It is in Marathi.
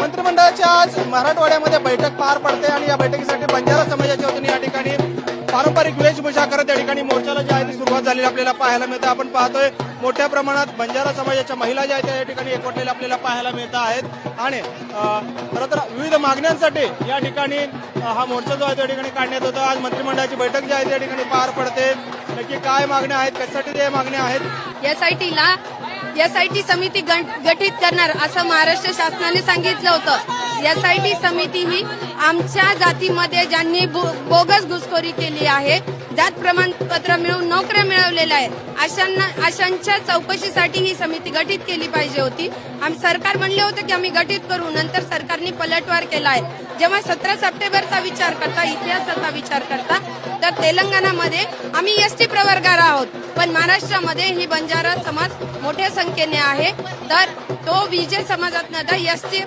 मंत्रिमंडळाची आज मराठवाड्यामध्ये बैठक पार पडते आणि या बैठकीसाठी बंजारा समाजाच्या वतीने या ठिकाणी पारंपरिक वेशभूषा करत या ठिकाणी मोर्चाला जी आहे ती सुरुवात झालेली आपल्याला पाहायला मिळते। आपण पाहतोय मोठ्या प्रमाणात बंजारा समाजाच्या महिला ज्या आहेत त्या या ठिकाणी एकवटलेल्या आपल्याला पाहायला मिळत आहेत आणि खरं तर विविध मागण्यांसाठी या ठिकाणी हा मोर्चा जो आहे त्या ठिकाणी काढण्यात होता। आज मंत्रिमंडळाची बैठक जी आहे त्या ठिकाणी पार पडते। नक्की काय मागण्या आहेत, कशासाठी त्या मागण्या आहेत? एसआयटी समिती गठीत करणार असं महाराष्ट्र शासनाने सांगितलं होतं। एसआयटी समिती ही आमच्या जातीमध्ये ज्यांनी बोगस घुसखोरी केली आहे, जात प्रमाणपत्र मिळवून नोकऱ्या मिळवलेल्या आहेत, अशांच्या चौकशीसाठी ही समिती गठीत केली पाहिजे होती। आम्ही सरकार म्हणले होते की आम्ही गठीत करू, नंतर सरकारने पलटवार केला आहे। जेव्हा 17 सप्टेंबरचा विचार करता, इतिहासाचा विचार करता, तर तेलंगणामध्ये आम्ही एसटी प्रवर्गावर आहोत, पण महाराष्ट्रामध्ये ही बंजारा समाज मोठ्या संख्येने आहे। तर तो विजय समाजात एसटी